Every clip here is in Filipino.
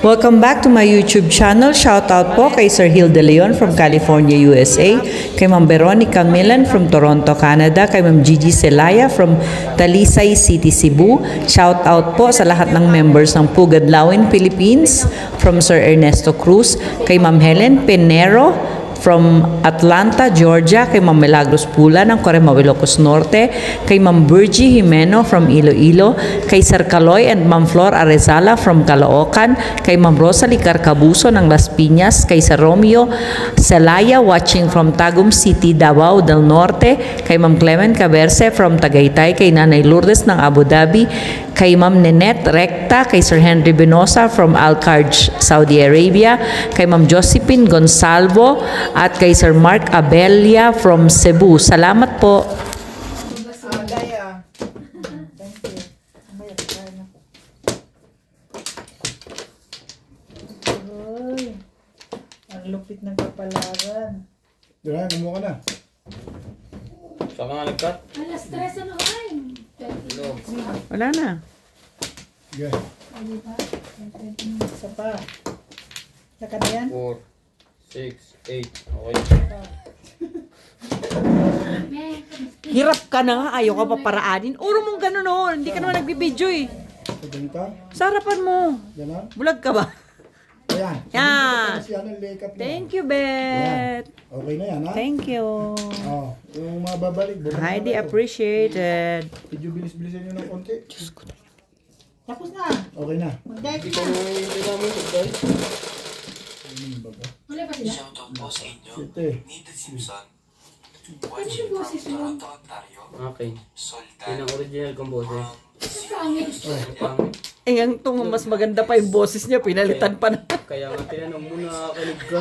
Welcome back to my YouTube channel. Shout out po kay Sir Hill De Leon from California, USA, kay Ma'am Veronica Millan from Toronto, Canada, kay Ma'am Gigi Celaya from Talisay City, Cebu. Shout out po sa lahat ng members ng Pugad Lawin, Philippines, from Sir Ernesto Cruz, kay Ma'am Helen Pinero from Atlanta, Georgia, kay Ma'am Milagros Pula ng Corema, Ilocos Norte, kay Ma'am Virgie Jimeno from Iloilo, kay Sir Caloy and Ma'am Flor Arezala from Caloocan, kay Ma'am Rosalie Carcabuso ng Las Piñas, kay Sir Romeo Celaya watching from Tagum City, Davao del Norte, kay Ma'am Clement Caberce from Tagaytay, kay Nanay Lourdes ng Abu Dhabi, kay Ma'am Nenette Recta, kay Sir Henry Benosa from Al-Kharj, Saudi Arabia, kay Ma'am Josephine Gonsalvo, at kay Sir Mark Abelia from Cebu. Salamat po. Ang lupit ng kapalaran. Diyan, kumuha ka na. Saan ka nga nagkat? Alas 3 ano ay? Wala na. Okay. Isa pa. Saka na yan? 4, 6, 8. Okay. Hirap ka na nga, ayaw ka pa paraanin. Uro mong gano'n oh, hindi ka naman nagbibideo eh. So, ganito. Sa harapan mo. Ganon. Bulag ka ba? Ayan. Yan. Thank Thank you, Bet. Okay na yan, ha? Thank you. Oh, yung mababalik. Highly appreciated. Medyo bilis-bilisan nyo ng konti. Tapos na. Okay na. Mag-diet Ikaw na. na yung kailangan mo, guys. Wala ba sila? Shoutout po sa inyo, Siyete. Needed Simpson, Ano watching yung from boses mo? Toronto, Ontario, Okay. Yan Sultan, ang original kong boses. Ang pangit. Ang pangit. Eh, ang itong mas maganda pa yung boses niya, pinalitan pa na. Kaya nga tinanong mo, nakakalig ka.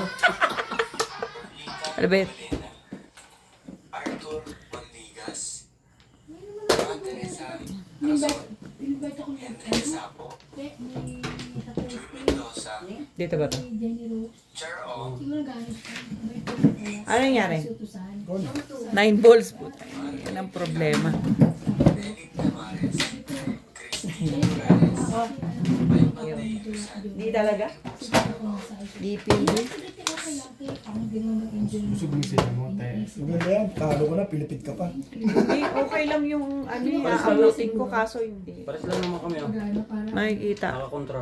Ano, Bet? Arthur Manligas, Juan Teresa, Invite ako niya. Henry Sapo, Drew Mendoza, Dito ba ito? Jenny Rose. Charo, Siguro ganos ka. Ano nangyari? Utusan. 9 balls po. Yan ang problema. Eric Tamares, Christine Morales, Di talaga? Di pindi. Maganda yan. Talo ko na, pilipit ka pa. Hindi, okay lang yung ano yung aabutin ko, kaso hindi. Pares lang naman kami, oh. Makikita. Nakakontra.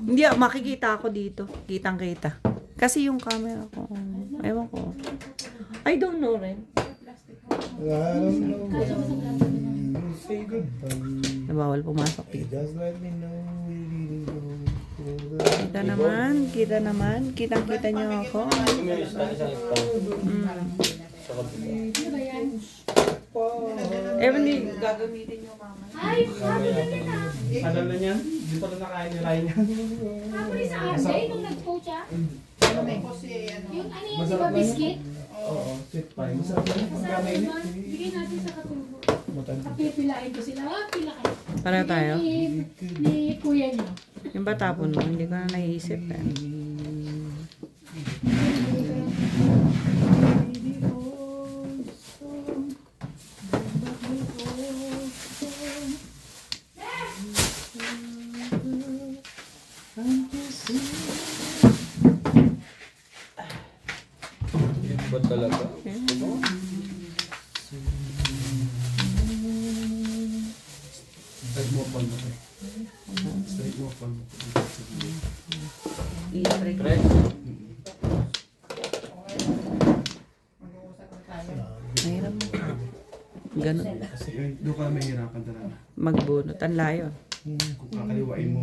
Hindi, makikita ako dito. Kitang-kita. Kasi yung camera ko, ewan ko. I don't know rin. I don't know. Say goodbye. Nabawal pumasok dito. Just let me know where you go. Kita naman, kita naman. Kitang-kita niyo ako. Kami yung isang ito. Sa kabila. Ano ba yan? Ewan din, gagamitin niyo mama. Ay, sabi na nila. Ano na yan? Dito na nakain nila yan. Sabi sa RJ nung nag-coach siya. Yung ano yun, di ba biscuit? Oo, sweet pie. Masarap na yung Masarap pagkamain. naman. Bigay natin sa katulog. Matanda. Pipilain ko sila. Ah, pila kayo. Para tayo. Ni kuya niyo. Yung ba tapon mo? Hindi ko na naisip eh. Ba't talaga? Straight mo pa mo. Straight mo pa mo. Correct? Mahirap mo. Ganun. Kasi doon ka mahirapan talaga. Magbunot. Ang layo. Kung kakaliwain mo.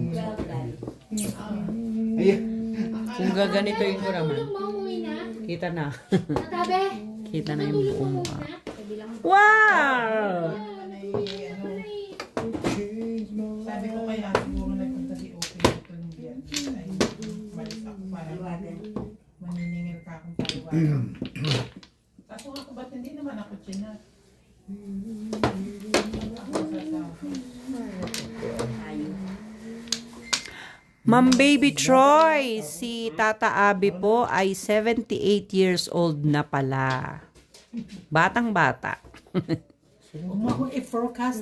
Kung gaganitoin ko naman, Mauwi na. kita na. Natabe. Kita na yung buong mukha. Na. Wow! Sabi ko kaya siguro nagpunta si Oki dito ng biyan. Ay, malis ako para maniningil ka akong paliwanag. Kaso ako ba't hindi naman ako chinat? Ma'am Baby Troy, si Tata Abi po ay 78 years old na pala. Batang-bata. Huwag mo akong i-forecast.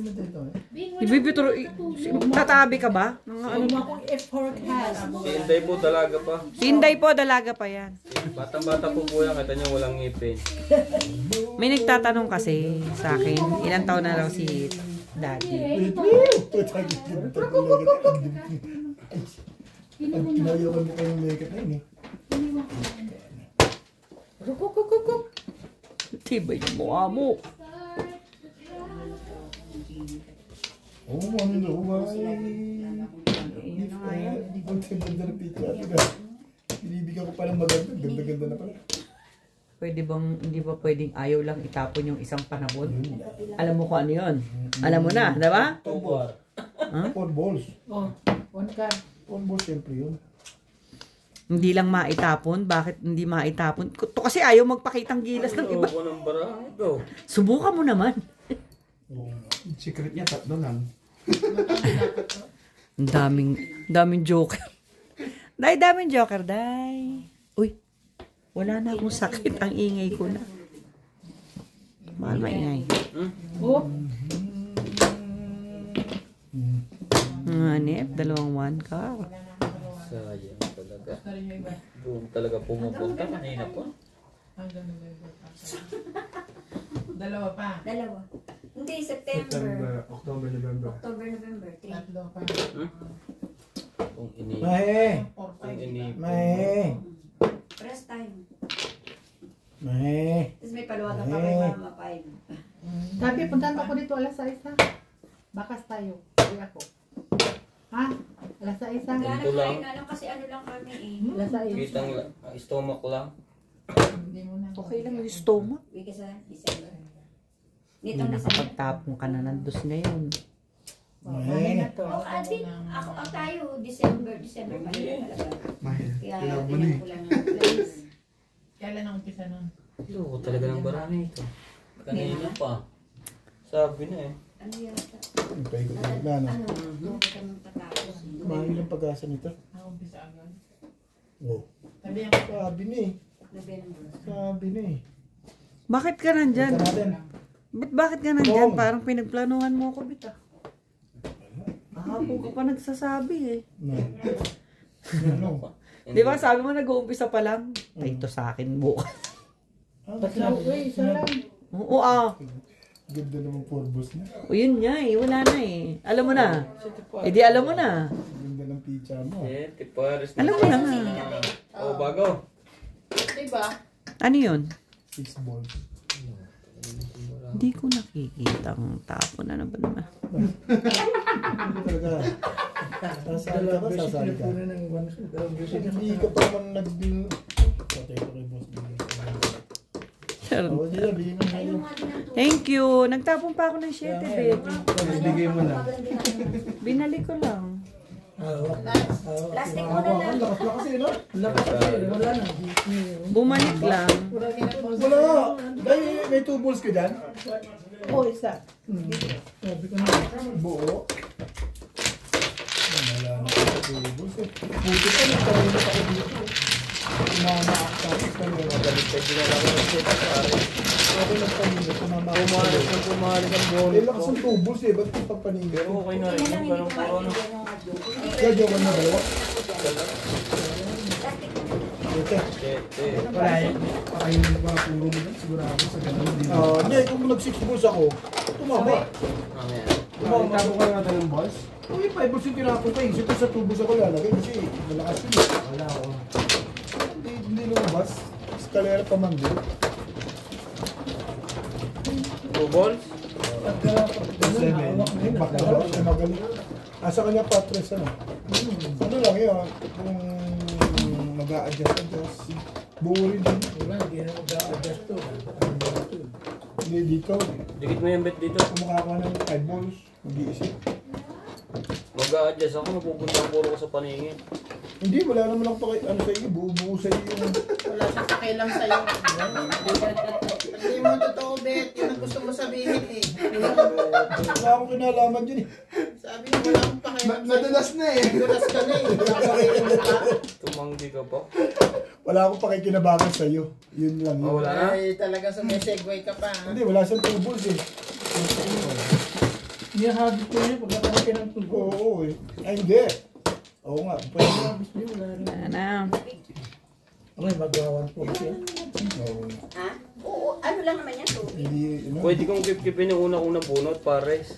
Ibibitro, tatabi ka ba? Huwag mo akong i-forecast. Si Inday po, dalaga pa. Si Inday po, dalaga pa yan. Batang-bata po po yan, kita niyo walang ngipin. May nagtatanong kasi sa akin, ilang taon na raw si Daddy. Kinayawan mo kayong makeup na yun eh. Tibay yung mukha mo. Oo, ano na, ganda na picture. Binibigyan ko palang maganda. Ganda-ganda na pala. Pwede bang, hindi ba pwedeng ayaw lang itapon yung isang panahon? Alam mo kung ano yun? Alam mo na, diba? 4 balls. Oh, 1 card. 4 balls, siyempre yun. Hindi lang maitapon. Bakit hindi maitapon? Ito kasi ayaw magpakitang gilas ng iba. Ako ng bara. Go. Subukan mo naman. Secret niya, 3 lang. Ang daming joker. Daming joker, day. Uy, wala na akong sakit. Ang ingay ko na. Mahal maingay. Oh, Hanip, 2 ka. Sayang talaga. na rin yung iba. Doon talaga pumupunta kanina po. Hanggang November pa. Dalawa pa. Dalawa. Hindi, September. October, November. October, November. 3. Tatlo pa. Kung ini... Mahe! 4, Kung 5. ini... Mahe! First time. Mahe! Tapos may paluwagan pa kay Mama 5. Sabi, puntahan ako dito alas 6 ha. Bakas tayo. Hindi ako. Ha? Alas 6 ha? Wala Ito na lang. kain, ano kasi ano lang kami eh. Alas 6. Kitang stomach lang. Hindi mo na. Okay lang yung stomach. Wika sa December. Nitong Hindi December. nakapagtapon ka na ng dos ngayon. Mamay na to. Oh, atin, ako tayo, December pa yun talaga. Mahal. Kaya Kailangan mo na tingnan eh. ko lang ng place. Kailan ang umpisa nun? Loko talaga ng barani ito. Kanina pa. Sabi na eh. Ano yata? Ang paikot na na, no? Ano? Doon ka nang tatapos. Mahal ang pag-asa nito. Ang umpisa agad. Oh. Sabi yan ko. Sabi na eh. November. Sabi na eh. Bakit ka nandyan? Ito natin. Bakit ka nandyan? Parang pinagplanuhan mo ako, bita. Kahapon ka pa nagsasabi eh. No. Ano? Di ba sabi mo nag-uumpisa pa lang? Ay, ito sa akin bukas. Isa lang. Oo Ganda naman 4 balls na. O yun nga eh, wala na eh. Alam mo na. Eh di alam mo na. Ganda ng pizza mo. Eh, tipares Alam mo na nga. Oh, bago. Diba? Ano yun? 6 balls. Hindi ko nakikita ang tapo na ba naman. Hindi talaga. Sasali ka ba? Sasali ka. Hindi ka pa naman nag-bin. Patay ko kay boss. Tawag nila, bigyan mo ngayon. Thank you. Nagtapon pa ako ng 7, baby. Bigay mo na. Binalik ko lang. Plastic mo na lang. Lakas eh, no? Bumalik lang. Wala! Dahil may 2 balls ka dyan? Oh, isa. Sabi ko na, buo. Wala na ako 2 balls eh. Buti pa, nagkaroon ako dito. Tapos kami na Balik tayo din lang ng sita pare. ako nagpaningin. Pumalis ng pumalis ang bonus Eh, lakas ko. ng 2 balls eh. Ba't yung pagpaningin? Pero okay na rin Tingnan lang, yung hindi ko ganong maintindihan corona. yung adyo. Kaya joke na dalawa. Ito. Tete. Wala eh. Pakainin ko mga puro mo dyan. Sigurado sa ganun. Hindi, kung nag-6 balls ako, tumama. Mamaya. Tabo kayo natin ng boss? Uy, 5 balls yung tinapon ko eh. Siyempre sa 2 balls ako lalagay kasi malakas yun eh. Wala ako. Hindi lumabas. Eskalera pa man din. 2 balls? 7. Bakla siya magaling. Sa kanya patres ano. Ano lang yun, kung mag-a-adjust. Buo rin din. Wala, hindi na mag-a-adjust to. Hindi dito. Dikit mo yung bet dito. Kumukha ka ng 5 balls. Mag-iisip. Mag-a-adjust ako, mapupunta puro ko sa paningin. Hindi, wala naman ako ano sa iyo. Buo sa iyo yung... Wala siyang pakialam sa'yo. Hindi mo totoo, Bet. Yun ang gusto mo sabihin eh. Wala akong kinalaman dyan eh. Sabi mo, wala akong pakialam sa'yo. Nadalas na eh. Dulas ka na eh. Nakakarinig ka. Tumanggi ka pa. Wala akong pakikinabangan sa iyo. Yun lang yun. Oh, wala na? Ay, talaga sumisegue ka pa. Ha? Hindi, wala siyang 2 balls eh. Niyahabit ko niya pag nakalaki ng tubo. Oo eh. Ay hindi. Oo nga. Pwede na. Habit niya, wala rin. Ano? Okay, magawan po siya. Oo. Ha? Oo, ano lang naman yan, tubig. Hindi, ano? Pwede kong kip-kipin yung unang-unang bunot, pares.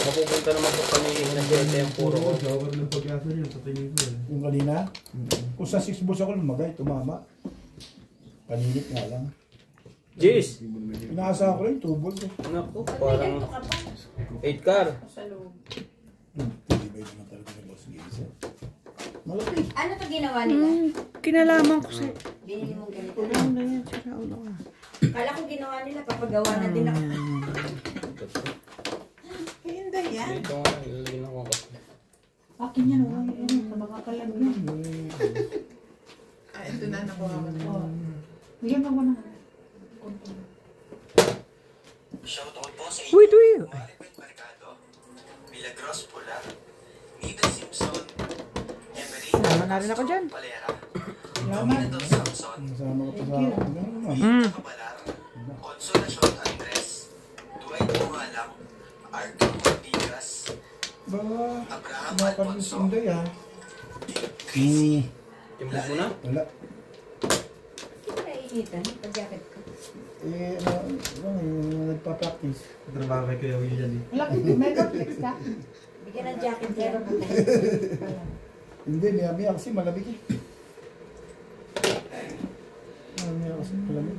Mapupunta naman sa pamilya na siya yung puro ko. Shower ng pag-asa niya sa tingin ko eh. Yung kanina. Kung sa 6 bus ako lumagay, tumama. Paninit nga lang. Jeez! Inaasa ko rin, 2 balls eh. Naku, parang 8 car. Sa loob. Hindi ba yun talaga ni Boss Giza? Malapit. Ano to ginawa nila? Kinalaman ko sa... Binili mong ganito. Ano na yan? Sira ulo ka. Kala ko ginawa nila, papagawa na din ako. Hindi yan. Dito nga, ilalagyan ako ang kape. Akin yan, oh. Ano, makakalag na. Ah, ito na, nakuha ko na. Bigyan mo na. Shoutout po sa Wait, wait. Maribel Mercado, Milagros Pula, Nita Simpson, Emery Sama na rin ako dyan. Valera, Dominado Samson, Masama ka pa sa akin. Nita Cabalar, Consolacion Andres, Dwight Bumalang, Arthur Cortigas, Ba, Abraham nakakabis Alfonso, hindi ah. Timbog mo na? Wala. Hindi ko naiinitan, pag-jacket ko. Eh, yung nagpa-practice. Trabaho kay Kuya William eh. Wala, may complex ka. Bigyan ng jacket pero Hindi, maya kasi malamig eh. Maya kasi malamig.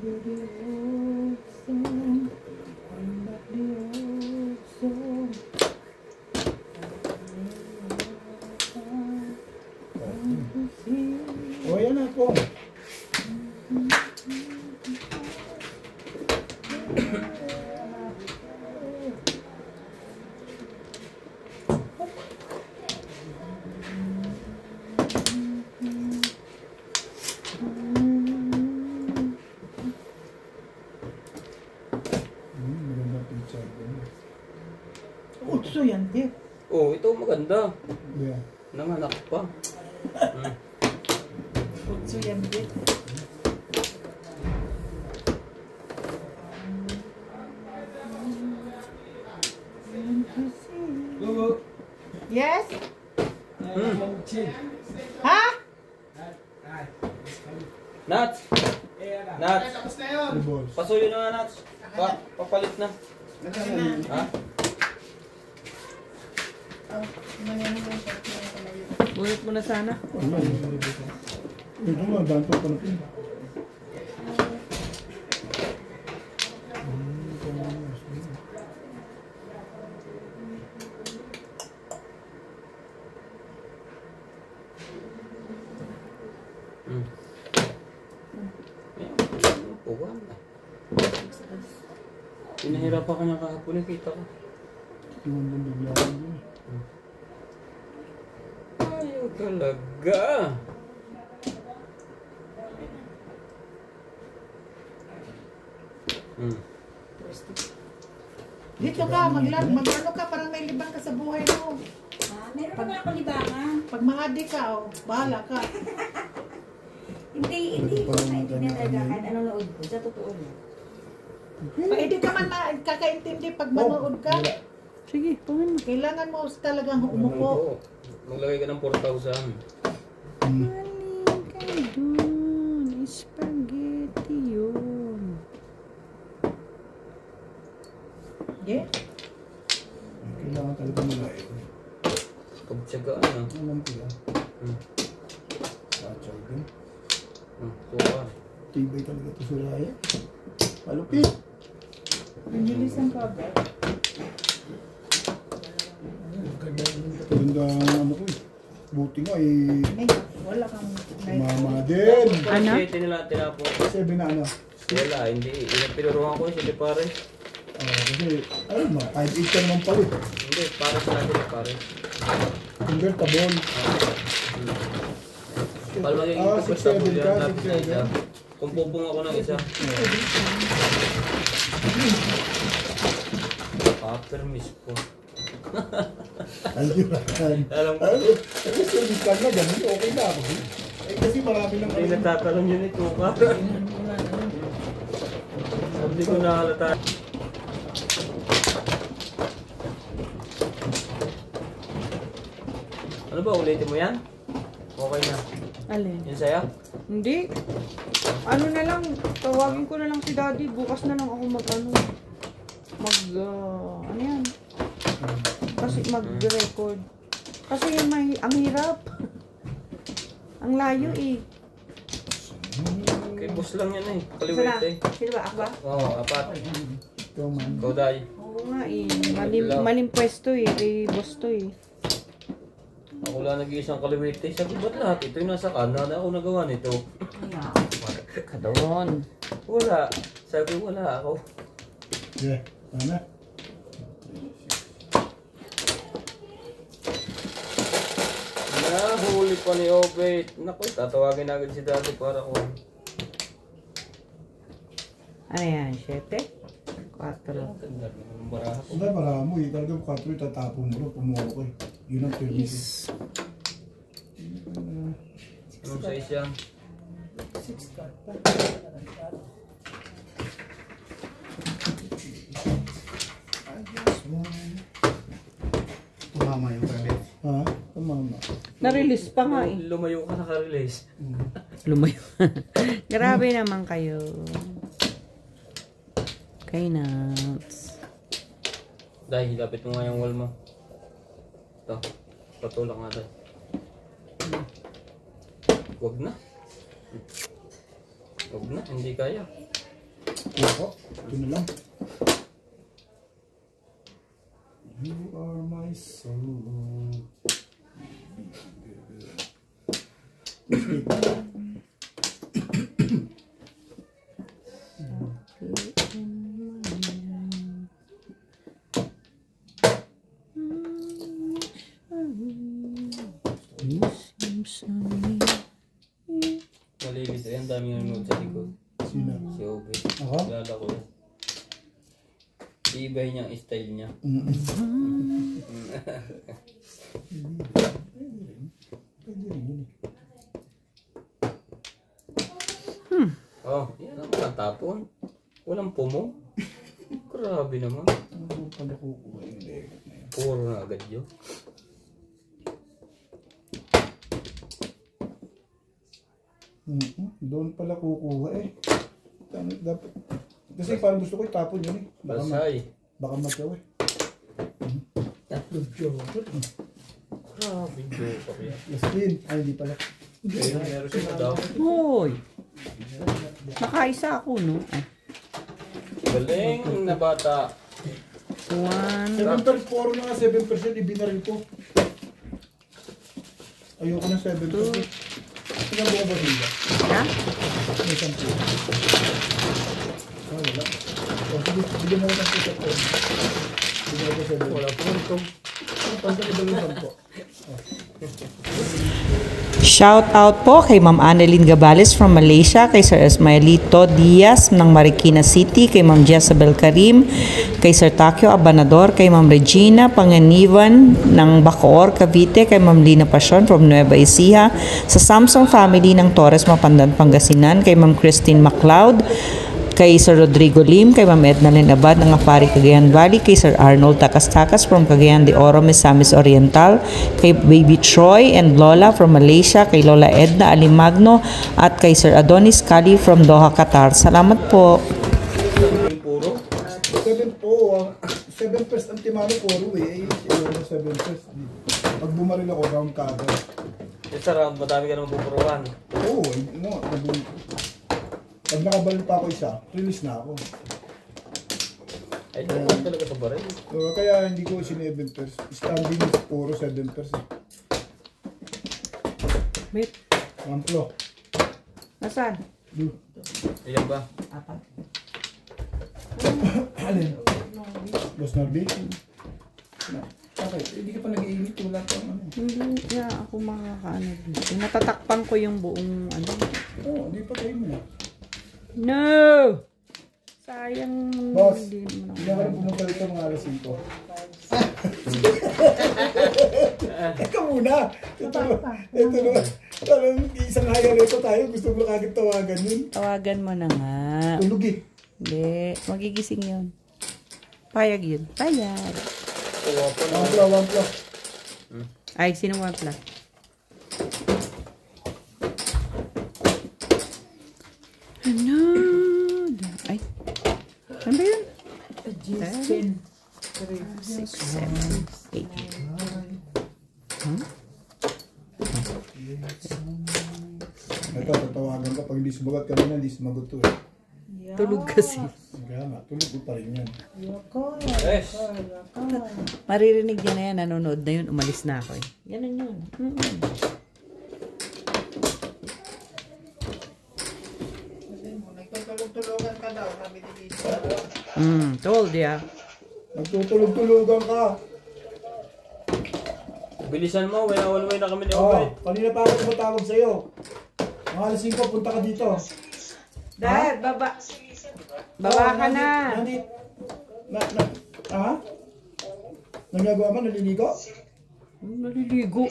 O, yan na po. Magandang picture. Utso yan, di. Oh, ito maganda. Yeah. Nanganak pa. Utso yan, di. Yes? Ha? Nuts! Nuts! The balls. Pasuyo na nga, Nuts. Papalit na. Ha? Bunot mo na sana. Wala. Ito nga, danto pa na pin. Uwan na. Pinahirapan ka niya kahapon, nakita ko. Iwan din bigla ko din. Ayaw talaga. Dito ka, mag-ano ka, parang may libang ka sa buhay mo. meron naman ako libangan. Pag maadi ka, oh, bahala ka. Hindi ko maintindihan talaga kahit anong nood ko. Sa totoo niya. Hindi ka man kakaintindi pag manood ka. Sige, pawin mo. Kailangan mo talagang umupo. Maglagay ka ng 4,000. Maling ka dun. Spaghetti yun. Yeah. Kailangan talaga nila eh. Pagtsagaan na. Alam ko yan. Sachaw din. Suka. Tibay talaga ito sa raya. Malupit. Angelis ang cover. Ganda ang ano ko eh. Buti nga eh. May, wala kang Mama din. Ano? Kasi tinapo. 7 na ano. Wala, hindi. Ilang pinuruhan ko si pare. Kasi, ayun mo, 5-8 ka naman pala eh. Hindi, para sa natin pare. Convertible. Pal magiging Ah, convertible 6-7 yan. ka, Tapos na isa. 6-7. Kung pupung ako ng isa. Papermis po. Ayun. Alam ko. Ayun. Kasi service card na ganun, okay na ako. Eh kasi marami nang Hindi nagtatalon yun ito ka. Sabi ko nahalata. Ano ba, ulitin mo yan? Okay na. Alin? Yun sa'yo? Hindi. Ano na lang, tawagin ko na lang si Daddy. Bukas na lang ako ano yan. Kasi mag-record. Kasi ang hirap. Ang layo eh. Kay boss lang yan eh. Kaliwit eh. Sino ba? Ako ba? Oo, apat. Ikaw man. Ikaw, Day. Oo nga eh. Maling pwesto eh. Kay boss to eh. Ako lang nag-iisang kaliwit eh. Sabi, ba't lahat? Ito yung nasa kanan. Ako nagawa nito. Kadon. Wala. Sabi, wala ako. Yeah. Ano? Nahuli pa ni Obet. Naku, tatawagin agad si Daddy para ko. Ano yan? 7? 4. Ganda ng baraha ko. Wala, marami mo eh. Talagang 4 itatapon mo rin. Pumuro ko eh. Yun ang permis. Anong size yan? Tumama yung kalit. Ha? Tumama. Na-release pa nga eh. Lumayo ka naka-release. Lumayo. Grabe naman kayo. Okay, nuts. Dahil, lapit mo nga yung wall mo. Ito. Patulak nga tayo. Huwag na. Huwag na, hindi kaya. Ako. Ito na lang. You are my soul. Malilis yan, dami yung nanood sa likod. Sino? Si Obet. Ako? Kilala ko yan. Iibay niya ang style niya. Oh, yan ang tatapon. Walang pumo. Grabe naman. Ano pala kukuha yung leg? Puro na agad yun. Doon pala kukuha eh. Dapat. Kasi parang gusto ko itapon yun eh. Balsay. Baka matyaw eh. Tatlong joker. Grabe yung pa yan. Yasmin. Ay, hindi pala. Ayun, meron siya daw. Hoy! Nakaisa ako, no? Ay. Galing na bata. 1. 7%, puro na nga 7%, ibinaril ko. Ayoko ng 7%. Tingnan mo ba sila? Ha? May 10. Ah, wala. O, sige, bigyan mo ko ng puso ko. Bigyan ko 7. Wala punto. Ano pa, sa ibang 10. Shout out po kay Ma'am Annalyn Gabales from Malaysia, kay Sir Esmaelito Diaz ng Marikina City, kay Ma'am Jezabel Karim, kay Sir Takio Abanador, kay Ma'am Regina Panganiban ng Bacoor, Cavite, kay Ma'am Lina Pasyon from Nueva Ecija, sa Samsung family ng Torres Mapandan, Pangasinan, kay Ma'am Christine MacLeod, kay Sir Rodrigo Lim, kay Ma'am Edna Linabad ng Apari, Cagayan Valley, kay Sir Arnold Takas-Takas from Cagayan de Oro, Misamis Oriental, kay Baby Troy and Lola from Malaysia, kay Lola Edna Alimagno, at kay Sir Adonis Kali from Doha, Qatar. Salamat po. Puro. 7 po. 7% ang timano puro eh. Ayoko ng 7%. Pag bumaril ako, round ka agad. Sa round, madami ka naman pupuruan. Oo, no, pag nakabalil pa ako isa, release na ako. Ay, naman talaga sa baril. So, kaya hindi ko 7%. Standing is puro 7%. Wait, Amplo. nasaan? Ayan ba? Apat. Alin? Boss Nardi? Okay, hindi ka pa nag-iinit. Wala pa ano. Hindi kaya ako makakaano dito. Natatakpan ko yung buong ano. Oo, hindi pa kayo mo na. No! Sayang. Boss, Hindi naman ako. hindi ka na pumunta dito mga alas 5. Ikaw muna. Ito na. Parang isang highlight tayo. Gusto mo kagad tawagan yun. Tawagan mo na nga. Tulog eh. Hindi. Magigising yun. Payag yun. Payag. Wampla. Ay, sino mo ang pla? Ano? Ay. Ano ba yun? 7, 6, 7, 8. Ito, tatawagan ka. Pag hindi sumagot kanina, hindi sumagot to eh. Tulog kasi. Kaya nga, tulog ko pa rin yan. Yes. Maririnig niya na yan. Nanonood na yun. Umalis na ako eh. Ganun yun. Nagtutulog-tulogan ka daw, sabi ni Lisa. Told ya. Nagtutulog-tulogan ka. Bilisan mo, walway na kami ni Oh, Obed. kanina pa ako tumatawag sa'yo. Mga alas 5, punta ka dito. Dad, baba. Baba ka na. Nandit. Ha? Nagagawa mo? Naliligo? Naliligo.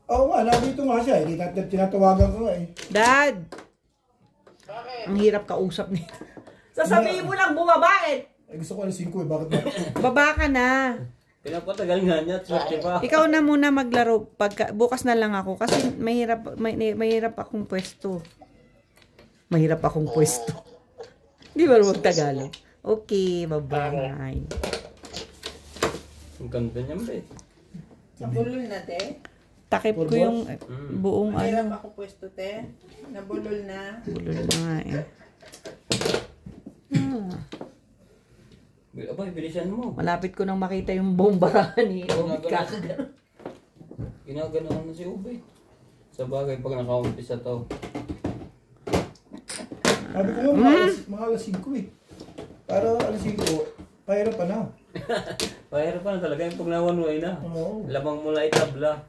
Oo nga, nandito nga siya. Tinatawagan ko nga eh. Dad. Ang hirap kausap niya. Sasabihin mo lang bumaba eh. Gusto ko alas 5 eh. Bakit ba? Baba ka na. Pinapatagal nga niya, swerte pa. Ikaw na muna maglaro. Bukas na lang ako. Kasi mahirap akong pwesto. Mahirap akong pwesto. Di ba huwag Tagalog? Okay, bye-bye. Ang ganda niya, be. Nabulol na, te. Takip ko yung buong Mahirap ano. ako pwesto, te. Nabulol na. Bulol na nga eh. Abay, bilisan mo. Malapit ko nang makita yung buong barahan ni Obed. Ginagano'n na si Obed. Sa bagay, pag naka-umpisa to. Sabi ko nga, mga alas 5 eh. Para alas 5, pahirap pa na. Pahirap pa na talaga yung pag na-one-way na. Oo. Lamang mula ay tabla.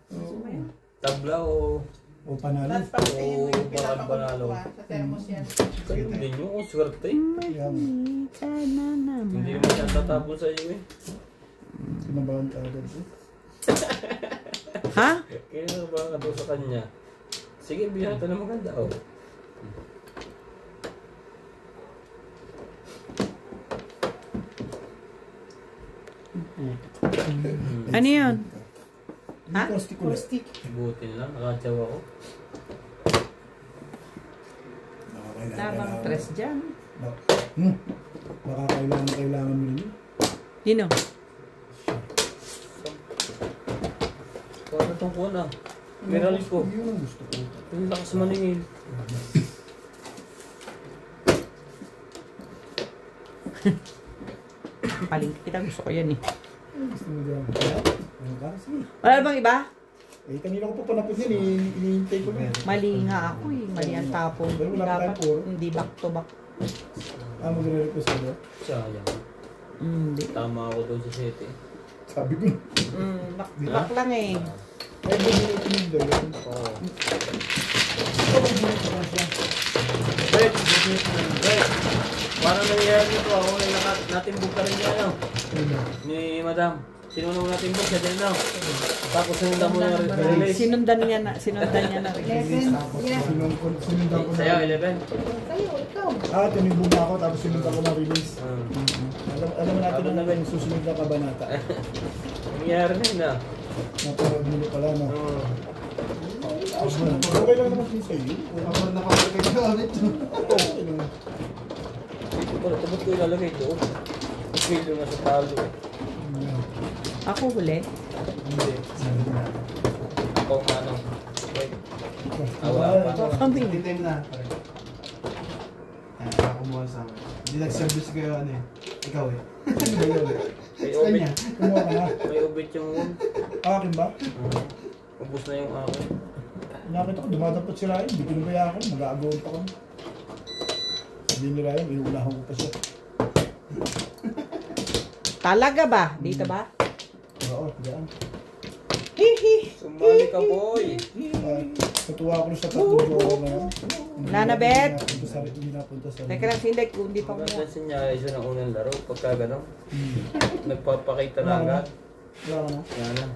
Tabla o O panalo. Tapos pagtingin mo yung bakal pinapakulong panalo. ko sa thermos yan. Kayo din yung kung swerte. Kaya mo. Sana naman. Hindi naman siya tatapon sa iyo eh. Sinabahan ka agad eh. Ha? Kaya ba ka daw sa kanya? Sige, bigyan natin ng maganda. Oh. Ano yun? Ha? Caustic ulit. Buti na lang, nakatsaw ako. Tabang tres dyan. Baka kailangan mo yun. Dino? Para itong kuha na. Miralis ko. Yun ang gusto ko. Yung lakas maningin. Paling kita gusto ko yan eh. Gusto mo dyan. Ayun ka? Sige. Wala bang iba? Eh, kanina ko pa panapit yan eh. Inihintay ko na. Mali nga ako eh. Mali ang tapong. Pero wala pa Dapat tayong puro. hindi back to back. Magre-request ka doon? Sayang. Hindi. Tama ako doon sa city. Sabi ko. Back lang eh. Ay, bumili ko doon. Oo. Wait. Wait. Parang nangyayari dito ako na natimbog ka rin niya, ano? Ni Madam. Sinunaw natin mo siya din, no? Tapos sinundan mo na release. Sinundan niya na release. Sinundan ko na. Sa'yo, 11. Tinibog na ako tapos sinundan ko na release. Alam mo natin Ano na na ba? yung susunod na kabanata. Nangyayari na yun, ah. Naparagmilo pala, no? Oo. Okay lang naman din sa'yo. Kapag nakapagay ka ulit. Okay lang. Dito pala, tabot ko ilalagay doon. Kilo na sa talo. Ako huli. Hindi. Ako nga, ano. Wait. Awa pa. Kami. Time na. Ayan, nakakumuha sa akin. Hindi nag-service kayo ano eh. Ikaw eh. May Sa ubit. kanya. Kumuha ka na. May ubit yung wound. Akin ba? Ubus na yung akin. Nakita ko, dumadapat si Ryan. Hindi pinabaya ako. Mag-aagawan pa kami. Sabi ni Ryan, inuulahan ko pa siya. Talaga ba? Dito ba? Oo, diyan. Sumali ka, boy. Natuwa ko sa tatlong jowa na yun. Wala na, Bet? Hindi napunta sa... Teka lang, hindi. Hindi pa ko. Maganda siya isa ng unang laro. Pagka gano'n. Nagpapakita na agad. Wala ka na. Yan na.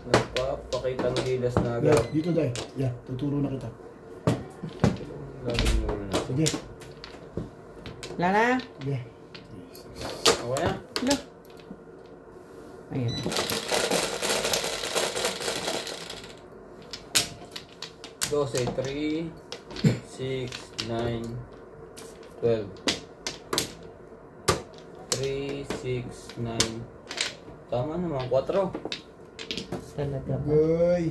Nagpapakita ng gilas na Yeah, agad. dito dahil. Yeah, tuturo na kita. Laging muna na. Sige. Wala na? Sige. Okay na? No. Ayan. Go, say 3, 6, 9, 12. 3, 6, 9. Tama naman, 4. Talaga ba? Goy.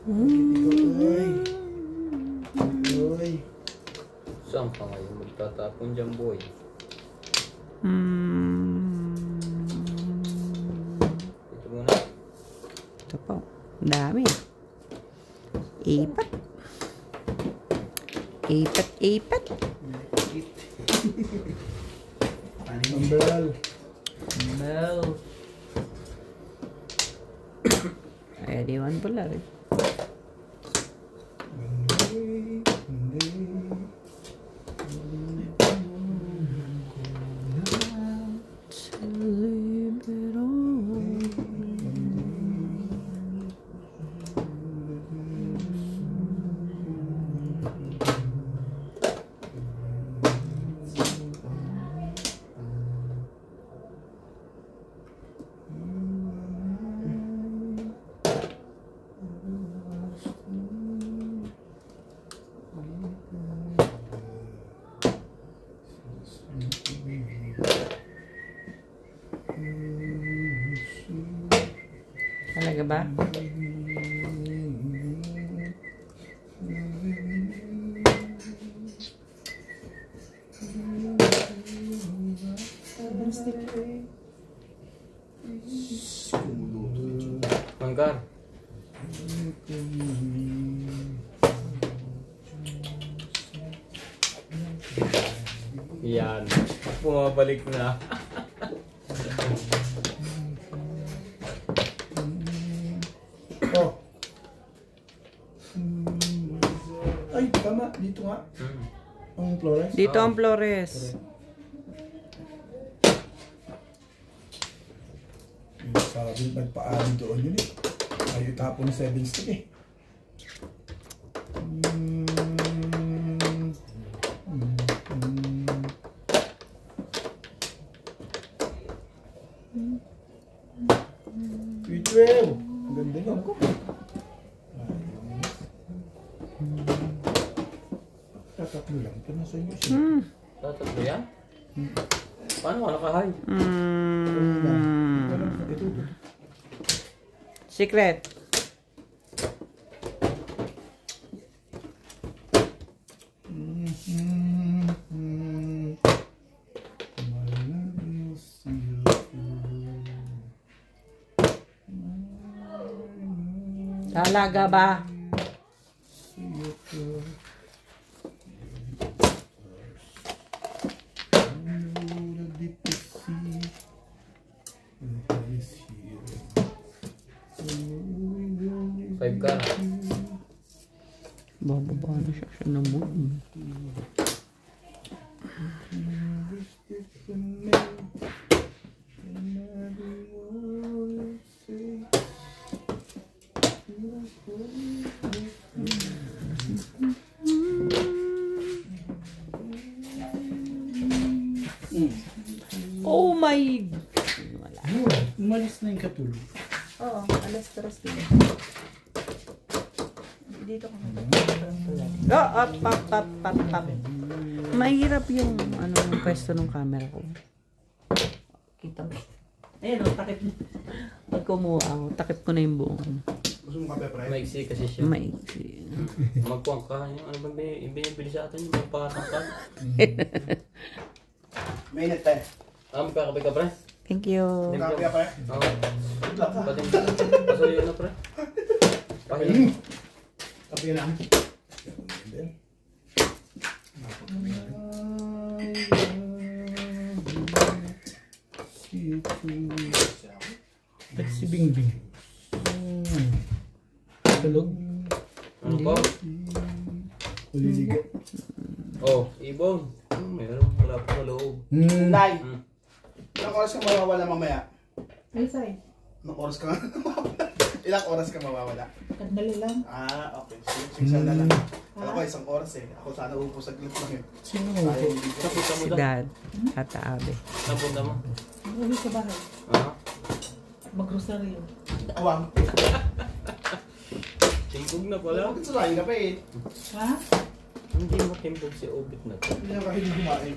Goy. Goy. Saan ka ngayon magtatapon dyan, boy? Ito muna. Ito po. Ang dami. Ipat. Ipat. Ambel. Mel. Ay, di man pala rin. Talaga ba? Manggar. Yan. Bumabalik na. Oh. Ay, tama. Dito nga. Ang Flores. Dito ang Flores. Sabi, nagpa-aari doon yun eh. Ayaw tapon ng 7 stick eh. Twitwell! Ang ganda yun. Tatatlo lang. Ito na sa inyo siya. Tatatlo yan? Paano ka nakahay? Ito. Secret. Talaga ba? Five ka. Bababa na siya ng mood. Oh my... Wala. Umalis na yung katulog. Oo, alas 3 din. Dito ka na. Pap. Mahirap yung ano yung pwesto ng camera ko. Kita mo. Ayun, takip. Pag kumuha ako, takip ko na yung buong. Gusto mo kape, pre? Maiksi kasi siya. Maiksi. Magkuwang ka. Ano ba binibili sa atin? Magpatangkad. Mainit tayo. Magkakape ka, pre? Thank you. Kape ka, pre? Oo. Good luck ha. Paso yun na, pre. Pahin. Kape lang. Ba't si Bingbing? Tulog? Ano po? Uliligo. Oh, ibon. Meron. Wala pa sa loob. Nay! Ilang oras ka mawawala mamaya? Ay, say. Ilang oras ka Ilang oras ka mawawala? Kadali lang. Okay. Sige na lang. Ako isang oras eh. Ako sana upo sa glit lang eh. Sino? Kapunta mo Si daw. Dad. Ata Abe. Napunta mo. Uwi sa bahay. Ha? Mag-rosaryo. Awang. Timbog na pala. Bakit sulayin na pa eh? Ha? Hindi mo timbog si Obit na to. Hindi na kahit hindi kumain.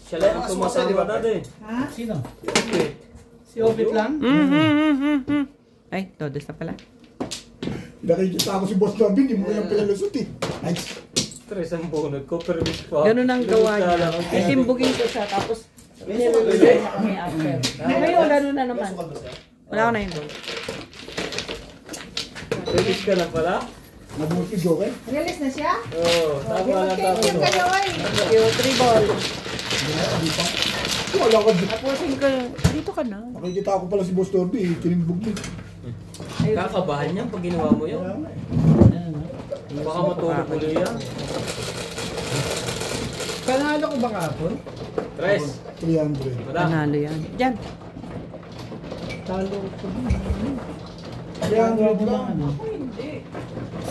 Siya lang ang tumatama dati. Ha? Sino? Si Obit. Si Obit lang? Ay, todos na pala. Nakikita ako si Boss Norby, hindi mo kayang pinalusot eh. Nice. Tres ang bunod ko, permis pa. Ganun ang gawa Lusot ka niya. lang. Itimbugin ko siya, tapos nilulugay na kami after. Ngayon, gano'n na naman. Wala ko na yung goal. Permis ka na pala? Nabuti joke eh. Release na siya? Oo, tama na tama. Mag-thank you kayo ay. Thank you, 3 ball. Hindi pa. Wala ka dyan. Tapusin ko, dito ka na. Nakikita ako pala si Boss Norby eh. Tinimbog mo. Kakabahan niya pag ginawa mo yun. Wala nga eh. Baka matulog ulit yan. Panalo ko ba kahapon? Tres. 300. Madam. Panalo yan. Diyan. Talo ko. 300 lang. Ano?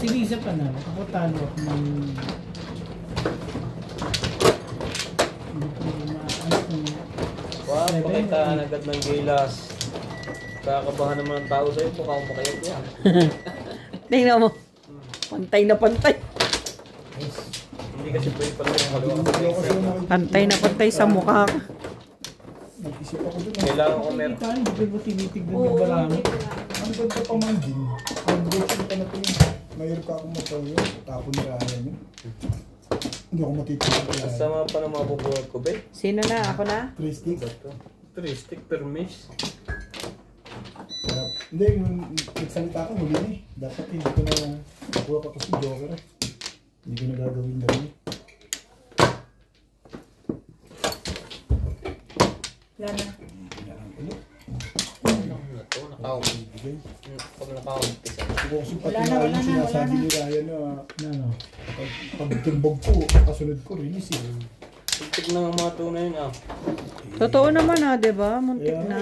Si Lisa panalo. Ako talo ako ng... Hindi ko maano kung... Wow, pakita agad ng gilas. Kakabahan naman ang tao sa'yo, mukha akong makayot yan. Tingnan mo. Pantay na pantay. Hindi kasi pwede pala yung halawa. Pantay na pantay sa mukha ka. Nag-isip ako dun. Kailangan ko meron. Kita, hindi ko tinitignan yung barami. Ang ganda pa man din. Ang broken ka na ito yun. Mayroon ka akong matayo. Tapon na ayan yun. Hindi ako matitinig. Kasama pa ng mga bubuhat ko, be. Sino na? Ako na? 3 stick. Bato. 3 stick per miss. Hindi, yung nagsalita ka muli na eh. Dapat hindi ko na nakuha ka kasi joker eh. Hindi ko na gagawin na rin eh. Wala na. Kailangan ko ulit. Ano to? Nakawag. Ibigay. Pag nakawag. Siguro kasi pati Wala na, nga wala yung na, sinasabi wala na. ni Ryan na Ano? pag timbog ko, kasunod ko release eh. Tigtig na ang mga tunay yun, ah. Totoo naman ha, di ba? Muntik Kaya na.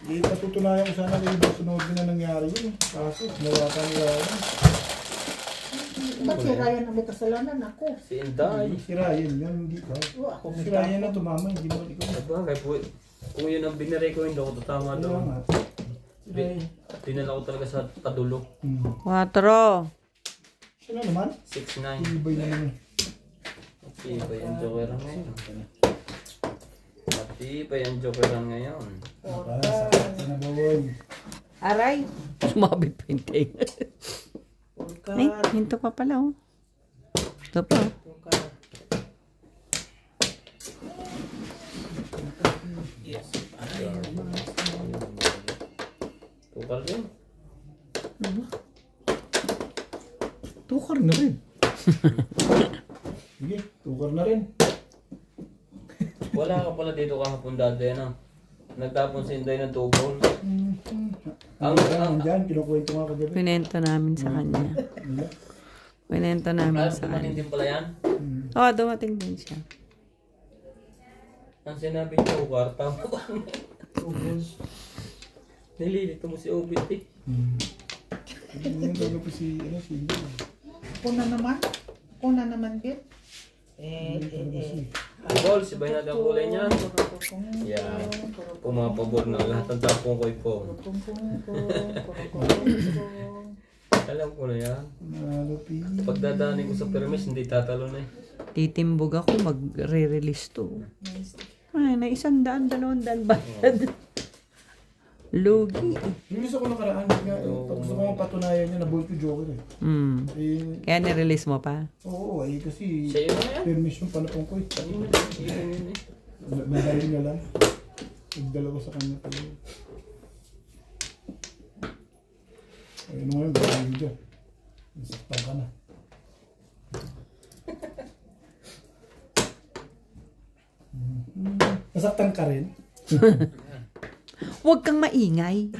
Hindi patutunayan ko sana kayo ba sunod na nangyari yun eh. Kaso, nawaka nila yun. Ba't si Ryan ang may kasalanan ako? Si Inday. Si Ryan yan, hindi ka. Oo, ako Si Ryan na tumama, hindi mo ikaw. Sabagay po. Kung yun ang binari ko, hindi ako tatama Kaya doon. nga. Si Ryan. Dinala ko talaga sa tadulo. 4. Siya na naman. 6-9. Ibay na naman. Matibay ang jokeran ngayon. Matibay ang jokeran ngayon. Para sa na bawon. Aray. Sumabit pa yung tinga. Ay, hinto pa pala oh. Ito pa oh. Tukar din. Tukar na rin. Sige, tukar na rin. Wala ka pala dito kahapon dati, ano? Nagtapon si Inday ng tubol. Ang dyan, kinukwento nga kagabi. Pinento namin sa kanya. Pinento namin sa Dumating kanya. din pala yan? Oo, dumating din siya. Ang sinabi niya, tukar. Tama ba? Nililito mo si Obit eh. Yung kagabi si Hindi. Ako na naman. Ako na naman, Bit. Ball, si Bay natin ang kulay niyan. Yan. Pumapabor na lahat ng tapong ko ipon. Alam ko na yan. Pagdadaanin ko sa permis, hindi tatalo na eh. Titimbog ako, magre-release to. Ay, na 100, 200 bayad. Lugi. Release ako nakaraan. Tapos ako mapatunayan niya na ball to joker eh. Kaya nirelease mo pa? Oo, eh kasi Siya yun na yan. permission panapong ko eh. Yun yun eh. Nahali na lang. Nagdala ko sa kanya pala. Ayun ngayon, gagawin dyan. Nasaktan ka na. Nasaktan ka rin? Huwag kang maingay.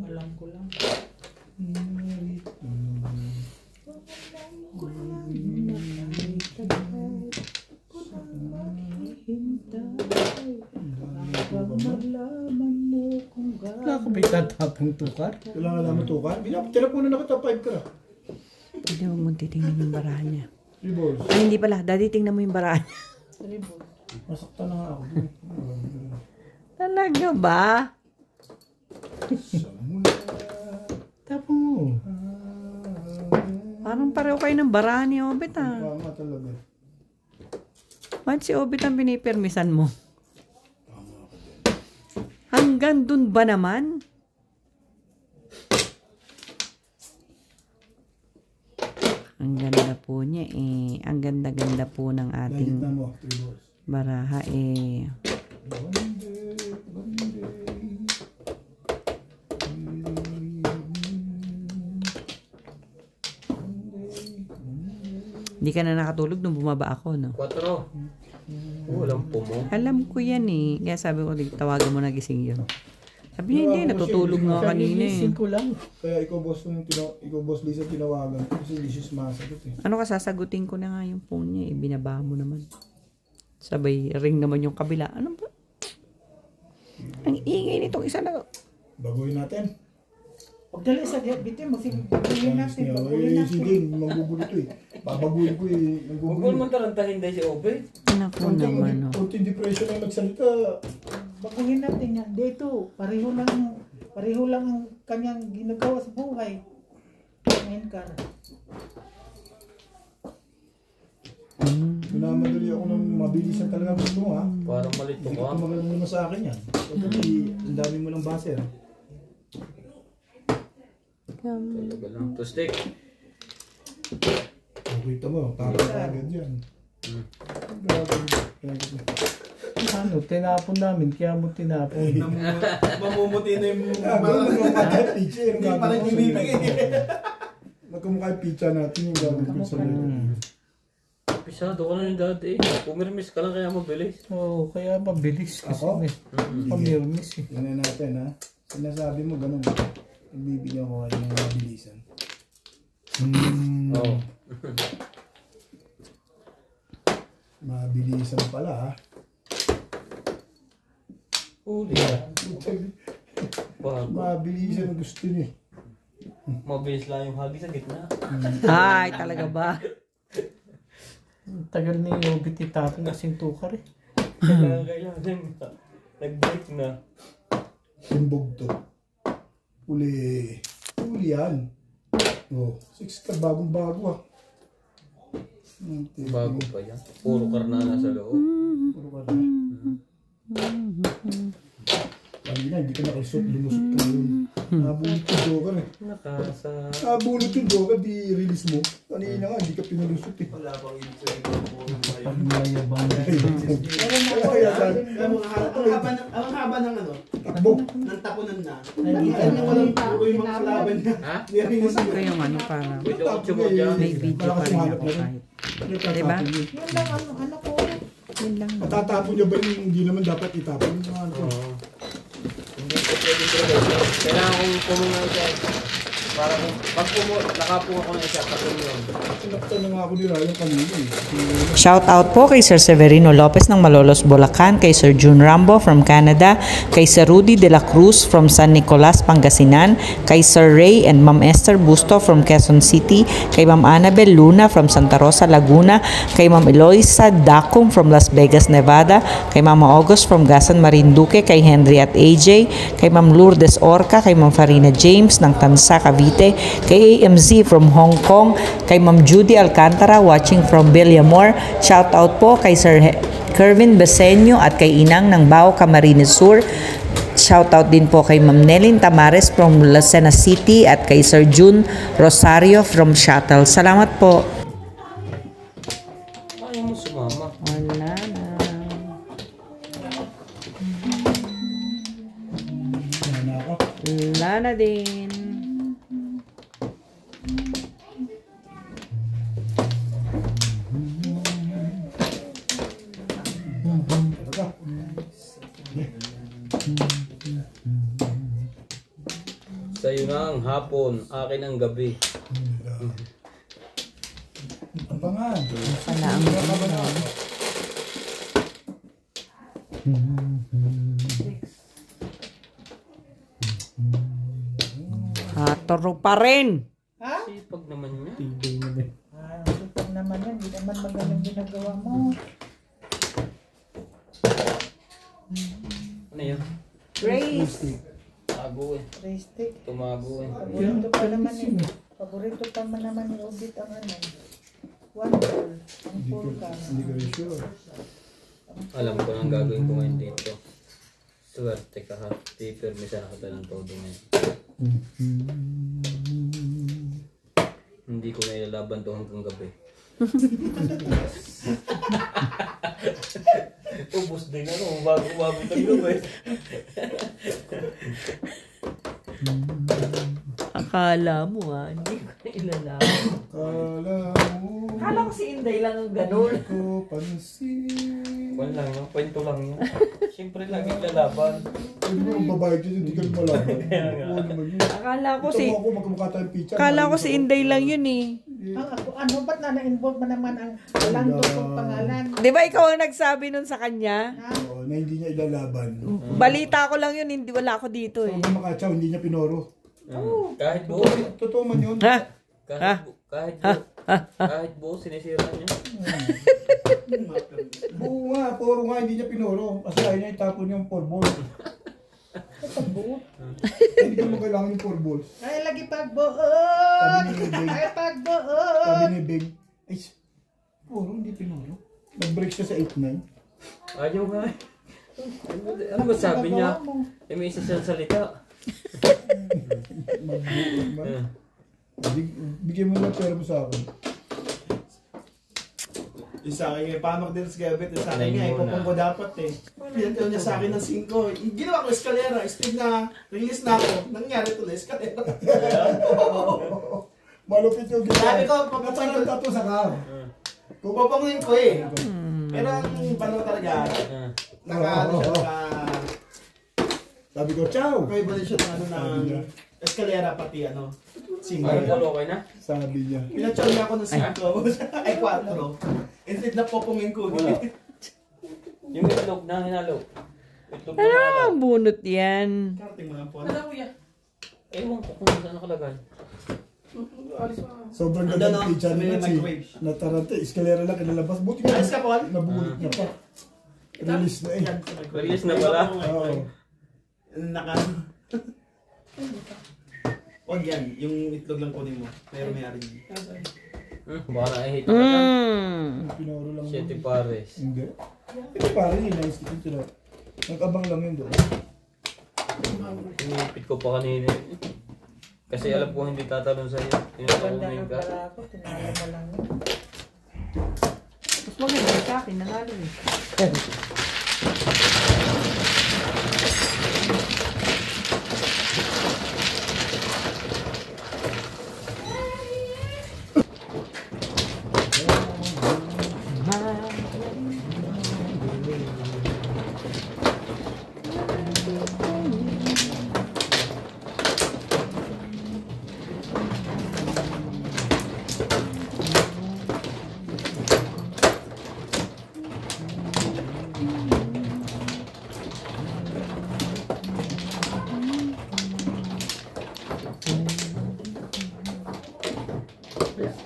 Alam ko lang. Wala ko ba itatapong tukar? Kailangan naman tukan. Tinapunan na kita 5 ka na. Hindi mo mong titingnan yung barahan niya. 3 balls. Ay, hindi pala. Daddy, tingnan mo yung barahan niya. Masaktan na nga ako dun. Talaga ba? Tapos mo. Parang pareho kayo ng barahan ni Obet ah. Tama talaga. Ba't si Obet ang pinipermisan mo? Hanggang dun ba naman? Ang ganda po niya eh. Ang ganda-ganda po ng Lahit ating na mo, 3 balls. baraha eh. Hindi ka na nakatulog nung bumaba ako, no? 4. Walang pumo. Alam ko yan eh. Kaya sabi ko, tawagan mo na gising yun. Sabi niya, hindi, natutulog nga kanina eh. Kaya ikaw boss Lisa tinawagan kasi hindi siya sumasagot eh. Ano ka, sasagutin ko na nga yung phone niya eh. Binaba mo naman. Sabay, ring naman yung kabila. Ano ba? Ang ingay nitong isa na. Baguhin natin. Huwag dali sa bitin mo. Baguhin natin. Baguhin natin. Sige, manggugulo to eh. Babaguhin ko eh. Huwag mo naman tarantahin dahil si Obe. Naku naman oh. Kunting depression ang nagsalita. Baguhin natin yan. Dito, pareho lang ang kanyang ginagawa sa buhay. Ngayon ka. Minamadali ako ng mabilisan talaga gusto mo ha. Parang malito Hindi ka. ko magalang naman sa akin yan. Kasi ang dami mo ng baser. Talaga lang. Tustik. Nakita mo, tapos agad yan. Grabe. Ano, tinapon namin, kaya mo tinapon. Mamumuti na yung mga pizza. Hindi pa rin yung bibigay. Nagkamukha yung pizza natin yung gagawin ko sa lalo. Pisado ka na yung dati. Pumirmis ka lang kaya mabilis. Oo, kaya mabilis kasi Ako? pamirmis eh. Tingnan natin ha. Sinasabi mo ganun. Bibigyan ko kayo ng mabilisan. Oo. Mabilisan pala ha. Huli. Bago. Mabilisan ang gusto niyo. Mabilis lang yung hagi sa gitna. Ay, talaga ba? Ang tagal ni Obet itapon kasing tukar eh. Kailangan nag-break na. Timbog to. Uli. Uli yan. Oh, 6 ka bagong bago ah. Bago pa yan. Puro karnana sa loob. Puro ka na. Kanina, hindi ka nakalusot. Lumusot ka yun. Nabunot yung joker eh. Nakasa. Nabunot yung joker, di release mo. Kanina nga, hindi ka pinalusot eh. Pagmayabang na. Ang haba ng ano, Takbo. ng tapunan na. Nandito Ano walang puro yung mga kalaban na. Ha? Nirinis mo. Ito yung ano para Pwede ako tsumod dyan. may video pa rin ako kahit. Diba? Yun lang ano ko. Yun lang. Matatapon niya ba yung hindi naman dapat itapon? Oo. Hindi ko pwede talaga. Kailangan kong pumunga dyan. Para kung pag nakapunga ko na isa, tapos yun. Sinaktan na nga ako nila yung kanina eh. Shout out po kay Sir Severino Lopez ng Malolos, Bulacan, kay Sir June Rambo from Canada, kay Sir Rudy de la Cruz from San Nicolas, Pangasinan, kay Sir Ray and Ma'am Esther Busto from Quezon City, kay Ma'am Annabel Luna from Santa Rosa, Laguna, kay Ma'am Eloisa Dacum from Las Vegas, Nevada, kay Mama August from Gasan, Marinduque, kay Henry at AJ, kay Ma'am Lourdes Orca, kay Ma'am Farina James ng Tansa, Cavite, kay AMZ from Hong Kong, kay Ma'am Judy Alcantara watching from Villamor. Shout out po kay Sir Kervin Besenyo at kay Inang ng Bao, Camarines Sur. Shout out din po kay Ma'am Nelin Tamares from Lucena City at kay Sir June Rosario from Shuttle. Salamat po. Ayaw mo sumama. Wala na. Wala na din. Sa'yo na ang hapon, akin ang gabi. Ang pangan. Wala ang Hatoro pa rin. Ha? Sipag naman niya. Supag naman yan. Hindi naman magaling ginagawa mo. Grace. Tago eh. Realistic. Tumago eh. Paborito pa naman eh. Paborito pa naman ni Obit ang ano. Wonderful. Ang full ka. Hindi ko rin sure. Alam ko nang gagawin ko ngayon dito. Swerte ka ha. Pipirmisa na kita ng todo ngayon. Hindi ko na ilalaban to hanggang gabi. Ubus din ako. Bago umabot ang gabi. Akala mo hindi ko na ilalaban. Akala ko si Inday lang ang ganun. Hindi ko pansin. Wala lang, kwento lang yun. Siyempre lagi lalaban. Hindi mo ang babae dyan, hindi ka lumalaban. Oo naman yun. Akala ko si... Ito ako, magkamukha tayong pizza. Akala ko si Inday lang yun eh. Ano, ba't na-involve mo naman ang walang tukong pangalan? Di ba ikaw ang nagsabi nun sa kanya? Oo, na hindi niya ilalaban. Balita ko lang yun, hindi wala ako dito eh. Sabi makatsaw, hindi niya pinoro. Kahit buo. Totoo man yun. Ha? Kahit buo, sinisira niya. Buo nga, poro nga, hindi niya pinoro. Kasi ayaw niya itapon yung 4 balls. Hindi ko mo kailangan yung 4 balls. Ay, lagi pagbuot! Sabi ni Beng. Ay, pagbuot! Sabi ni Beng, ay, poro, hindi pinoro. Nag-break siya sa 8-9. Ayaw nga eh. Ano ba sabi niya? Eh, may isa siyang salita. Magbuot man. Bigyan mo lang pera mo sa akin. Yung sa akin, pamak din sa gabit. Yung sa akin nga, ipapang ko dapat eh. Pinatilo niya sa akin ng 5. Ginawa ko eskalera. Speed na, release na ako. Nangyari tuloy, eskalera. Malupit yung ginawa. Sabi ko, Natsarang tato sa car. Pupapanguin ko eh. Pero ang balo talaga, naka-ano siya, Sabi ko, ciao! naka-evaluate siya ng ano ng eskalera pati ano. Parang Single. okay na? Sabi niya. Pinatsaw niya ako ng 5. Ay, 4. Instead na popongin ko. Yung itlog na hinalo. Itlog na Ano hinalo. ang bunot yan? Karting mo lang po. Ano kuya? Ewan ko kung saan nakalagay. Sobrang Ano, ganda no? ng pizza Sabi ni ng Mitzi. microwave. Natarante, eskalera lang kinalabas. Buti nga, Ayos ka, Paul? nabulit na pa. Release na eh. Release na pala? Oo. Naka... Huwag yan, yung itlog lang kunin mo. Pero may ari. Baka na-hate ka na. Pinoro lang. 7 pares. Hindi. Hindi pare, nice ko yun. Nag-abang lang yun doon. Inipit ko pa kanina. Kasi alam ko hindi tatalon sa'yo. Ganda Tinatawin ng ka. pala ako, tinalo mo lang yun. Mas maganda sa akin, nanalo eh.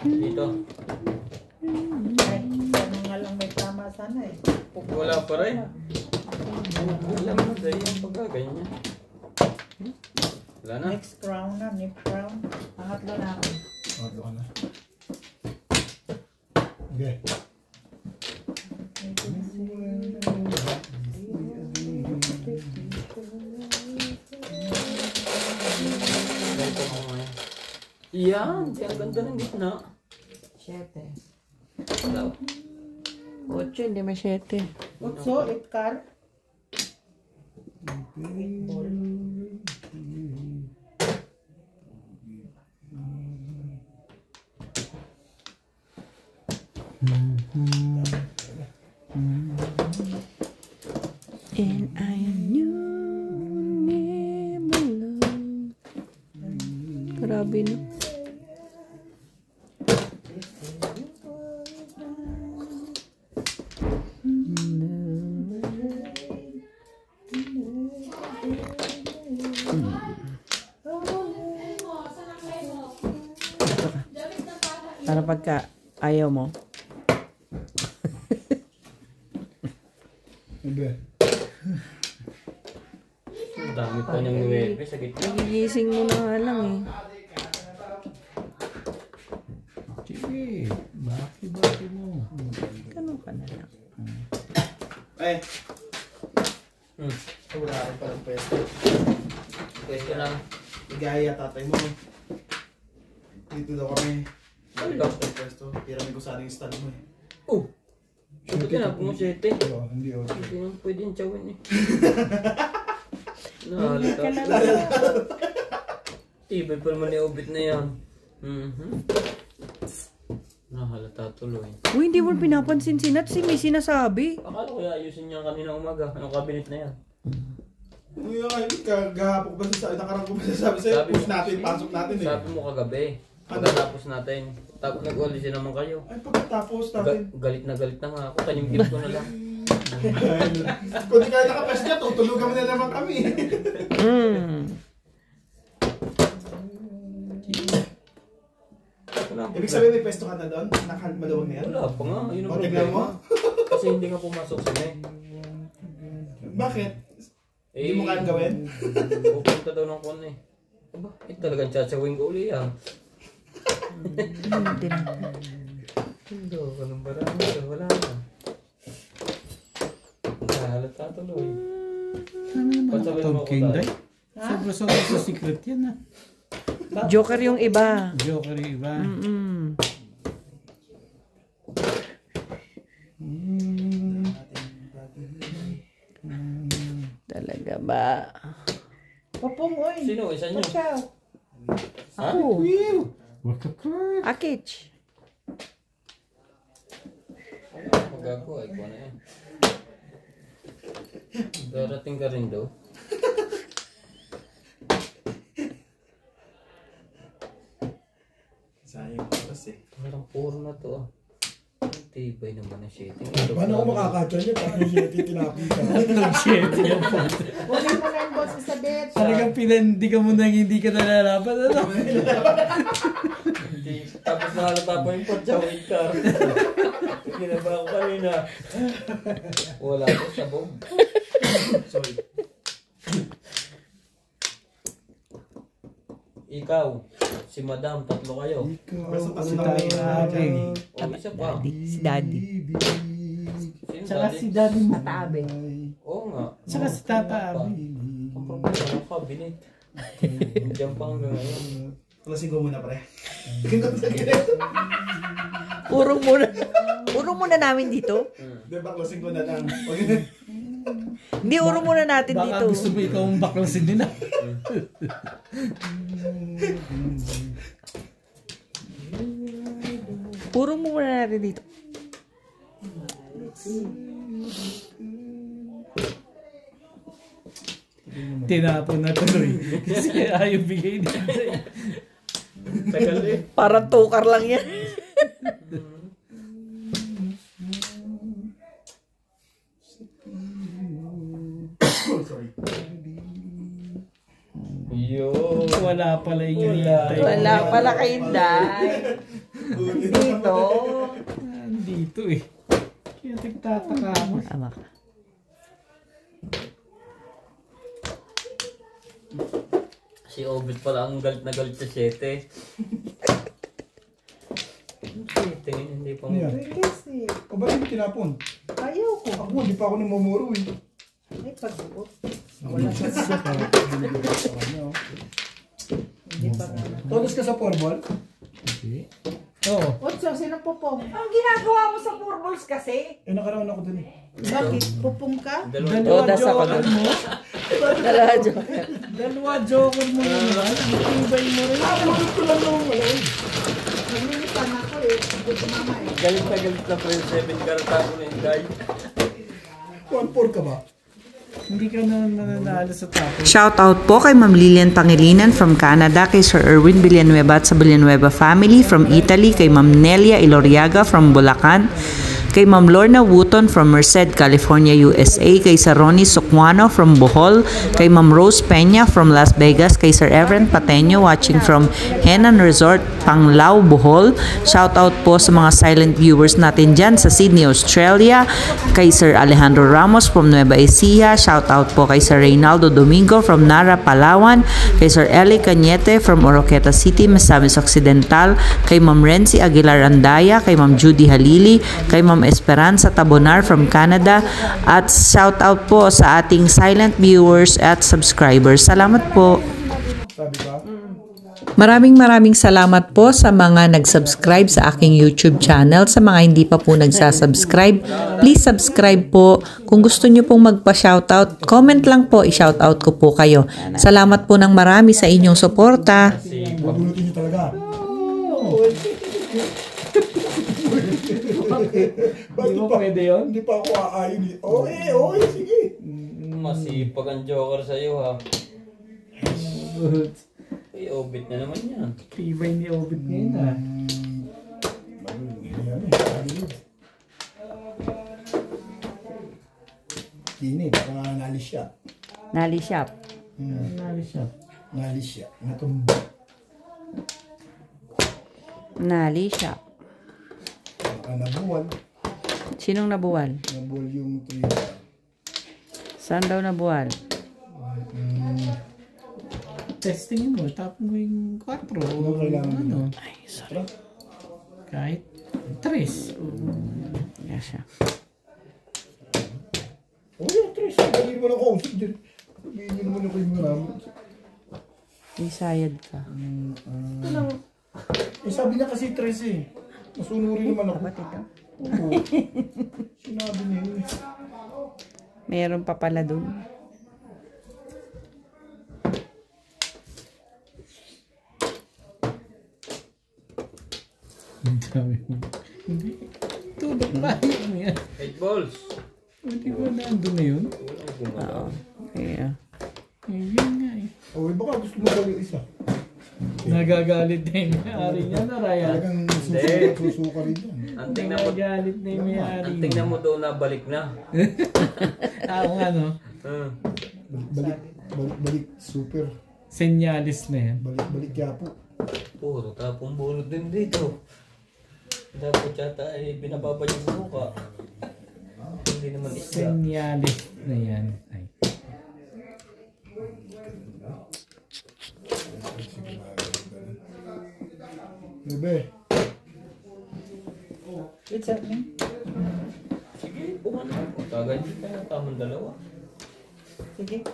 Dito. Ay, ano nga lang may tama sana eh. Wala pa rin. Alam mo sa'yo yung pagkaganyan. Wala na. Next crown na, next crown. Pangatlo na ako. Ano ka na? Okay. Ganito mo ngayon. Yan. Ang ganda ng gitna. 7. Wala. 8, hindi may 7. Utso, itkar. And I knew never love. Grabe no. Para pagka ayaw mo. Hindi. Ang dami pa niyang nuwebe sa gitna. Nagigising mo na nga lang eh. Sige, baki mo. Ganun ka na lang. Ay. Wala rin palang pwesto. Pwesto lang. Igaya tatay mo. Dito daw kami. Ikaw. Pwesto. Tirami ko sana yung stand mo eh. Oh! Sabi ka na, pumusete. Hindi ako. Hindi naman pwede yung chawin eh. Nahalata. Tibay pa naman yung ubit na yan. Nahalata tuloy. Uy, hindi mo pinapansin si Nat. Si may sinasabi. Akala ko ayusin niya kanina umaga. Anong cabinet na yan? Uy, gahapon ko ba sasabi, nakarang ko ba sasabi sa'yo, Sabi push mo- natin, pasok natin eh. Sabi mo kagabi. Pagkatapos natin. Tapos nag-audition naman kayo. Ay, pagkatapos natin. Galit na nga ako. Tanyong-gift ko na lang. Kung di kayo nakapes niya, tutulugan mo na naman kami. Ibig sabihin may pwesto ka na doon? Maluwag na yan? Wala pa nga. Yun ang O, tignan mo? problema. Kasi hindi nga pumasok sa me. Bakit? Hindi mo kayang gawin? Pupunta daw ng kon eh. Aba, talagang tsatsawin ko uli yan. Hindi, ganun ba lang? Wala na. Nahalata tuloy. Ano naman Pasabi ang mo ako Kinday? tayo. Sobra-sobra sa secret yan ah. Joker yung iba. Joker yung iba. Talaga ba? Popong, oy. Sino? Isa nyo? Ikaw. Ako. Wakakar. Akich. Magagawa, ikaw na yan. Darating ka rin daw. Sayang oras eh. Parang puro na to ah. Ang tibay naman ang shitting. Paano ako makakadya niya? Paano siya tinapin ka? Shit. Huwag mo na yung boss sa bet. Talagang pinandi ka mo nang hindi ka nalalaban. Ano? Tapos nahalata pa yung pagtsawin car. Ginaba ko kanina. Wala ko sa bog. Sorry. Ikaw, si Madam, tatlo kayo. Basta Si tayo Daddy. O isa pa. Si Daddy. Sino Tsaka daddy? si Daddy mo. Tabi. Oo nga. Tsaka si Tata Abi. Ang problema ng cabinet. Diyan pa hanggang ngayon. Klaseng ko muna pre. Urong muna namin dito. Diba, klaseng ko na lang. Hindi, urong muna natin Baka dito. gusto mo ikaw ang baklasin din ah. Urong muna natin dito. Tinapon na tuloy. Kasi ayaw bigay niya. Tagal eh. Parang tukar lang yan. Sorry. Yun. Wala pala yung hinihintay. Wala pala kayong day. Dito. Nandito eh. Kaya nagtataka ako. Ama ka. Si Obit pala ang galit na galit sa 7. Tingin, hindi pa mo. Ano yan? Release eh. O ba't hindi tinapon? Ayaw ko. Ako, hindi pa ako namumuro eh. Ay, pag-uot. Wala siya sa kanya. Hindi pa nga. Todos ka sa forball? Oo. Otso, sino popong? Ang ginagawa mo sa purballs kasi? Eh, nakaraon ako dun eh. Bakit? Popong ka? Dalawa Todas ako joker dun. mo. Dalawa Joker. Dalawa joker mo naman. Itibay mo rin. Naglilipan ako eh. Hindi ko mama eh. Galit na friend 7 karata ko na yung guy. 1-4 ka ba? Hindi ka na mananalo sa tapos. Shout out po kay Ma'am Lilian Pangilinan from Canada, kay Sir Erwin Villanueva at sa Villanueva family, from Italy kay Ma'am Nelia Iloriaga from Bulacan, kay Ma'am Lorna Wooton from Merced, California, USA, kay Sir Ronnie Sukwano from Bohol, kay Ma'am Rose Peña from Las Vegas, kay Sir Everett Pateño watching from Henan Resort, Panglao, Bohol. Shout out po sa mga silent viewers natin dyan sa Sydney, Australia, kay Sir Alejandro Ramos from Nueva Ecija. Shout out po kay Sir Reynaldo Domingo from Nara, Palawan, kay Sir Eli Cañete from Oroqueta City, Misamis Occidental, kay Ma'am Renzi Aguilar Andaya, kay Ma'am Judy Halili, kay Ma'am Esperanza Tabonar from Canada, at shout out po sa ating silent viewers at subscribers. Salamat po. Sabi ka? Maraming salamat po sa mga nag-subscribe sa aking YouTube channel. Sa mga hindi pa po nagsasubscribe, please subscribe po. Kung gusto nyo pong magpa-shoutout, comment lang po, i-shoutout ko po kayo. Salamat po ng marami sa inyong suporta. Bubulutin nyo talaga. Hindi mo pwede yun? Hindi pa ako aayon eh. Oy, sige. Masipag ang joker sa'yo ha. Ay, obit na naman yan. Tibay ni Obit ngayon ah. Kini, baka nalis siya. Nali shop. Nalis siya. Nalis siya. Natumba. Nali shop. Baka nabuwal. Sinong nabuwal? Nabuwal yung 3. Saan daw nabuwal? Testingin mo, tapos mo yung 4. Ano kailangan ano? mo? Ay, sorry. Kahit 3. Yes, siya. Yung 3. Sabihin mo na ko. Sabihin nyo naman ako yung marami. Isayad ka. Sabi niya kasi 3 eh. Masunurin naman ako. Ba't ito? Oo. Sinabi niya yun. Meron pa pala dun. Hindi. Tulog pa yun yan. 8 balls. Hindi ba nandun na yun? Oo. Yeah. Yun nga eh. O, baka gusto mo gawin isa. Nagagalit na yung may-ari niya na Ryan. Talagang susuka rin yan. Ang tingnan mo, Nagagalit na yung may-ari ang tingnan mo doon na balik na. Ako nga no. Balik, super. Senyalis na yan. Balik yapo. Puro tapong bunod din dito. Dapat yata ay binababa yung buka. Hindi naman isda. Senyalis na yan. Ay. Bebe. It's okay. Sige, bukan na. Kaganyan ka na, tamang dalawa. Sige.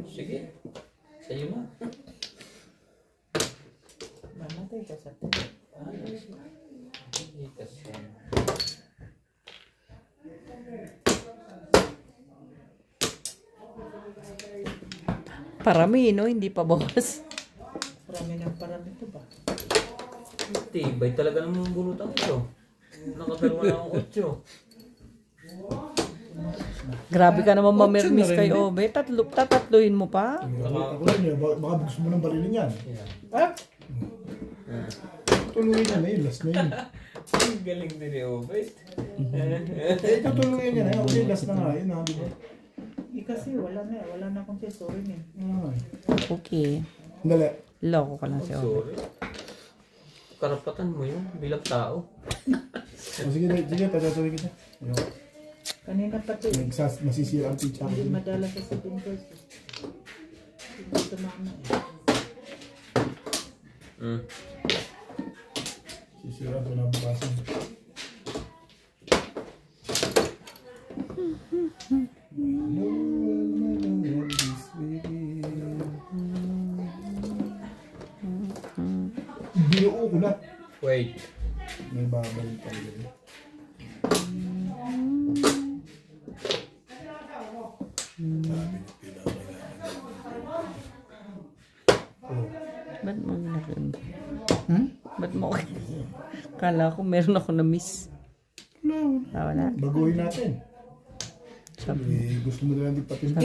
Sige, sa'yo na. Mamatay ka sa ito. Hindi kasi. Parami, no? Hindi pa bawas. Parami ito ba? Tibay talaga ng bunutan ito. Nakadalawa na akong 8. Grabe ka naman mamirmis kay Obe. Tatatluhin mo pa? Ako lang yun. Baka gusto mo ng barilin yan. Ah? Tuluyin niya na yun. Last na yun. Ang galing din ni Obet. Ito tuluyin niya na yun. Okay, last na nga yun. Di ba? Kasi wala na akong tesorin eh. Okay. Dali. Loko ka lang si Obe. Sorry. Karapatan mo yun bilang tao. Sige, tatatawin kita. Kanina pa ito eh. Masisira ang pizza. Hindi madala sa 7 pesos. Hindi tumama eh. Sisira ito na bukasan. Binuo ko na. Wait. May babalik tayo. Ba't mo ginagawa? Ba't mo Kala ko meron ako na-miss. Wala. Baguhin natin. Sabi. Gusto mo na lang di patimbog.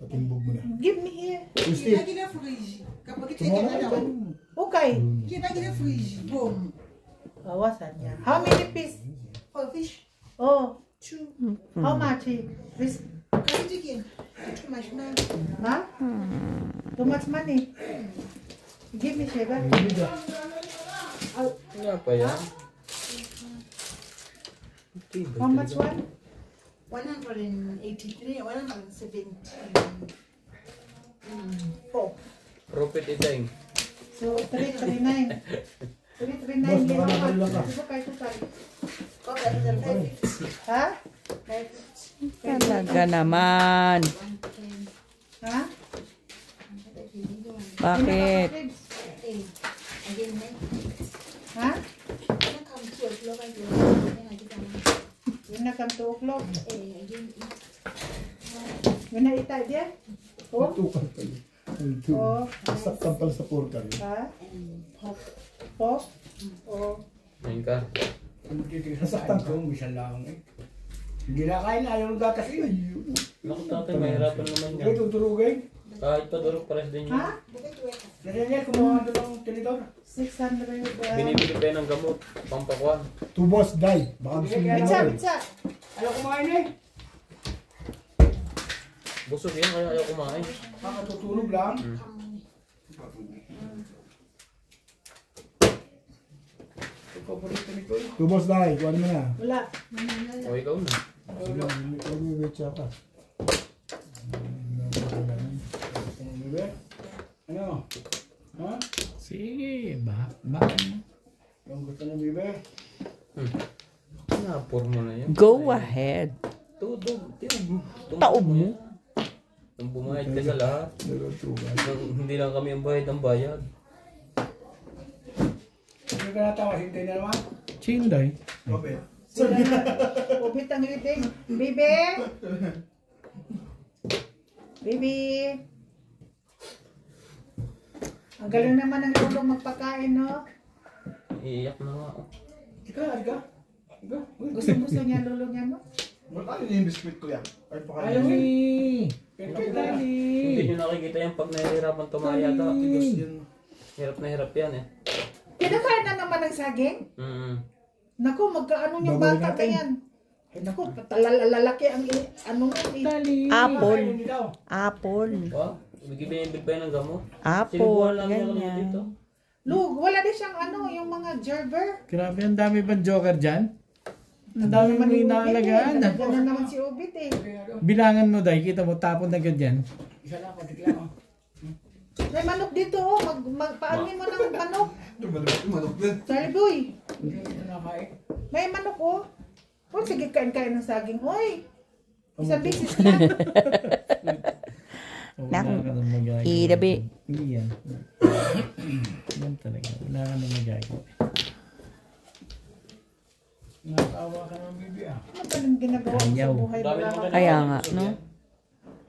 Patimbog mo na. Give me here. Gusti. Okay. Awasan niya. How many piece? For fish. Oh, how much? This, Too much money. huh? Too much money. Give me Sheba. Wala pa yan. How much one? 183, 174. Profit itay. So 339. 339 din ako. Diba kayo tukay? Ha? Talaga naman. Ha? Bakit? Ha? Yun na come 2 o'clock. Yun na itay diyan? Oh? Tukal pa yun. Oh. Saktan pala sa portal. Ha? Pop? Oh. Ngayon ka. Nasaktan ka. Hindi na kain, ayaw ng gatas yun. Naku tatay, mahirapan naman Kaya yan. tutulugay. Kahit pa durog pares din yun. Ha? Nangyayari, kumuha doon ng tinidor. 600. Binibili pa yan ng gamot. Pampakuan. Tubos, die. Baka gusto mo Bitsa, naman. bitsa. Ayaw kumain eh. Busog yan, kaya ayaw kumain. Makatutulog lang. Ito paborito ni Koy. Tubos, die. Kuhan mo na. Wala. O ikaw na. Sige, mag-wetcha ka. Ano? Ha? Sige, bakit mo? Yung gusto ng bibe? Napor mo na yan. Go ahead. Tudog. Taob mo. Nung bumayad ka sa lahat. Hindi lang kami ang bayad ng bayad. Hindi ka natawa, hintay na naman. Chinday. Robert. Ubit ang ibig. Bibi! Bibi! Ang galing naman ng lolo magpakain, no? Iiyak na nga. Ika. Gusto niya lolo niya, no? Ano yung biskuit ko yan? Ay, Ayaw ni. Hindi nyo nakikita yan pag nahihirapan tumaya ata. Hirap na hirap yan eh. Kinakain na naman ng saging? Naku, magkaano yung Babalik bata na natin. yan? Ay naku, lalaki ang ano nga eh. Apple. Apple. Wow, binibili pa yan ng gamot. Apple. lang niya kami Ganyan. dito. Lug, wala din siyang ano, yung mga gerber. Grabe, ang dami bang joker dyan? Ang dami mo inaalagaan. Ganun naman si Ubit eh. Bilangan mo dahil, kita mo tapon na ganyan. Isa lang, patikla mo. May manok dito oh, magpaanin mo ng manok. Manok din. Charlie boy, Ito na kain. may manok oh. Oh, sige, kain-kain ng saging. Hoy, isang bisis lang. Wala ka nang magagawa. Irabi. Hindi yan. Yan talaga. Wala ka nang magagawa. Natawa ka ng bibi ah. Ano ba nang ginagawa mo sa buhay? Dami Wala naman ka- Kaya nga, no?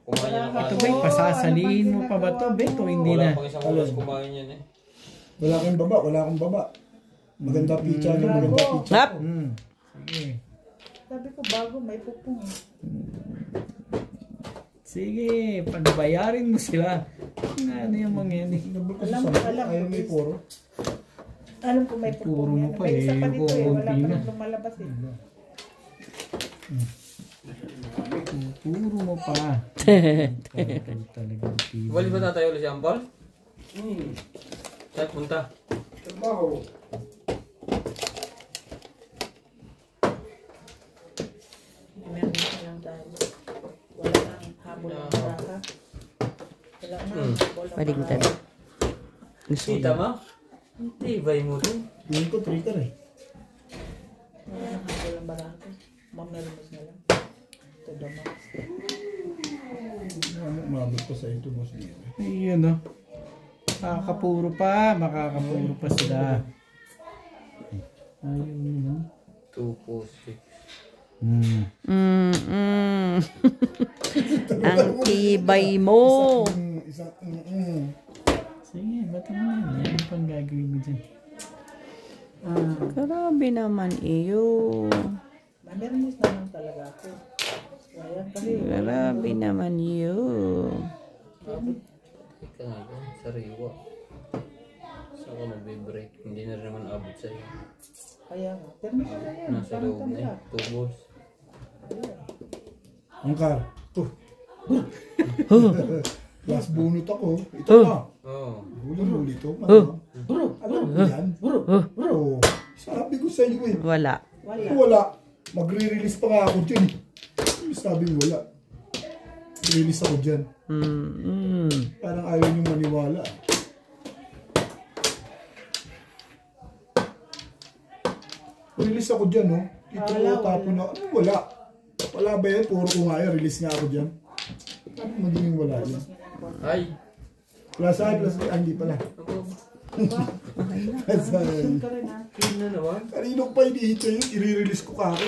Kumain yan ng Ito kanin. ba, pasasalihin mo pa ba to? Beto, hindi Wala na. pang isang oras kumain yan eh. Wala akong baba, wala akong baba. Maganda pizza niyo, maganda pizza. Hap! Sige. Sabi ko bago, may pupong eh. Sige, pagbayarin mo sila. Ano yung mga yan eh. Nabal kasi Alam sa ko, alam ayaw ko. may puro. Alam ko may Puro pupong mo yan. pa May isa eh, pa dito eh, wala pa konti na. nang lumalabas eh. Puro mo pa. Talagang tiba. Bali ba tatayo ulit si Ampal? Saan punta? Trabaho. Meron na lang tayo. Wala nang habol ng baka. Wala nang habol ng baka. Paligtad. Gusto Kita mo. mo? Tibay mo din. Hindi ko trigger eh. Wala nang habol ng barako. Ma'am na lumos na lang. To the max. Mabot ko sa ito, boss. Ayun no. Makakapuro pa sila. Ayun naman. 246. Ang tibay mo. Isang, Sige, ba't naman? Yan ang pang gagawin mo dyan. Grabe naman iyo. Manermos na lang talaga ako. Kaya kasi Grabe naman iyo. Ika nga yun, sariwa. Saan ka magbe-break? Hindi na rin naman abot sa'yo. kaya nga. Pero na yan. Nasa Parang loob na talaga. eh. 2 balls. Angkar. Last bunot ako. Ito na. Huli to. Ano yan? Bro. Sabi ko sa iyo eh. Wala. Wala. Magre-release pa nga ako dyan. Sabi mo wala. Release ako dyan. Parang ayaw nyo maniwala. Release ako dyan, no? Dito ko tapo na. Ano wala? Wala ba yan? Puro ko nga yan. Release nga ako dyan. Ano magiging wala yan? Ay. Plus ay, plus ay. Hindi pala. Plus ay. Yun na naman. Kanino pa hinihintay yun? I-release ko ka ako.